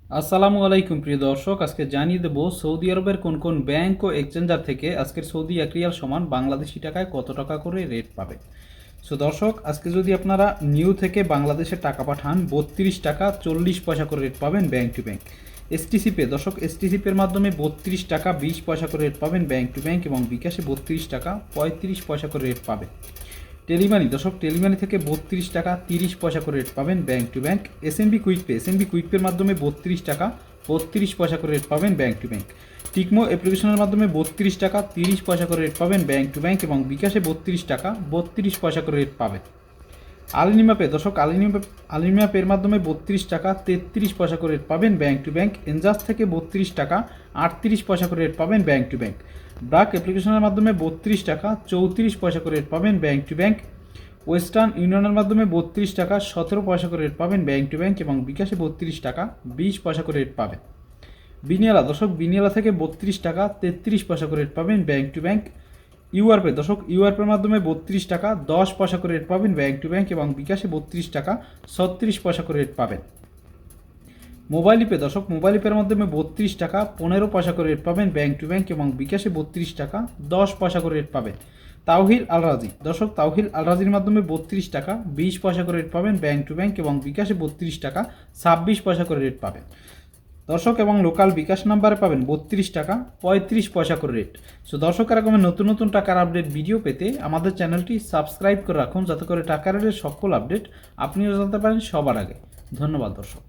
আসসালামু আলাইকুম প্রিয় দর্শক, আজকে জানিয়ে দেব সৌদি আরবের কোন কোন ব্যাংক ও এক্সচেঞ্জার থেকে আজকের সৌদি এক রিয়াল সমান বাংলাদেশি টাকায় কত টাকা করে রেট পাবে। সো দর্শক, আজকে যদি আপনারা নিউ থেকে বাংলাদেশে টাকা পাঠান 32 টাকা 40 পয়সা করে রেট পাবেন bank to bank. STC pay দর্শক, এসটিসি পের মাধ্যমে 32 টাকা 20 পয়সা করে রেট পাবেন ব্যাংক টু ব্যাংক এবং বিকাশে 32 টাকা 35 পয়সা করে রেট পাবেন। টেলিমানি দর্শক, টেলিমানি থেকে 32 টাকা 30 পয়সা করে রেট পাবেন bank to bank. SNB quick pay, SNB quick পের মাধ্যমে 32 টাকা 32 পয়সা করে রেট পাবেন ব্যাংক টু ব্যাংক। টিকমো অ্যাপ্লিকেশনের মাধ্যমে 32 টাকা 30 পয়সা করে রেট পাবেন ব্যাংক টু ব্যাংক এবং বিকাশে 32 টাকা 32 পয়সা করে রেট পাবেন। আলিনিমা পে দর্শক, আলিনিমা পের মাধ্যমে 32 টাকা 33 পয়সা করে রেট পাবেন ব্যাংক টু ব্যাংক। এনজাস থেকে 32 টাকা 38 পয়সা করে রেট পাবেন ব্যাংক টু ব্যাংক। ব্রাক অ্যাপ্লিকেশনের মাধ্যমে 32 টাকা 34 পয়সা করে রেট পাবেন ব্যাংক টু ব্যাংক। ওয়েস্টার্ন ইউনিয়নের মাধ্যমে 32 টাকা 17 পয়সা করে রেট পাবেন ব্যাংক টু ব্যাংক এবং বিকাশে 32 টাকা 20 পয়সা করে রেট পাবেন। বিনিয়ালা দর্শক, বিনিয়ালা থেকে 32 টাকা 33 পয়সা করে রেট পাবেন ব্যাংক টু ব্যাংক। ইউআরপে দর্শক, ইউআরপের মাধ্যমে 32 টাকা 10 পয়সা করে রেট পাবেন ব্যাংক টু ব্যাংক এবং বিকাশে 32 টাকা 36 পয়সা করে রেট পাবেন। মোবাইল পে দর্শক, মোবাইল পের মাধ্যমে 32 টাকা 15 পয়সা করে রেট পাবেন ব্যাংক টু ব্যাংক এবং বিকাশে 32 টাকা 10 পয়সা করে রেট পাবেন। তাওহিল আল রাজি দর্শক, তাওহিল আল রাজির মাধ্যমে 32 টাকা 20 পয়সা করে রেট পাবেন ব্যাংক টু ব্যাংক এবং বিকাশে 32 টাকা 26 পয়সা করে রেট পাবেন দর্শক। এবং লোকাল বিকাশ নাম্বারে পাবেন 32 টাকা 35 পয়সা করে রেট। সো দর্শক, এরকমের নতুন নতুন টাকার আপডেট ভিডিও পেতে আমাদের চ্যানেলটি সাবস্ক্রাইব করে রাখুন, যাতে করে টাকার রেটের সকল আপডেট আপনিও জানতে পারেন সবার আগে। ধন্যবাদ দর্শক।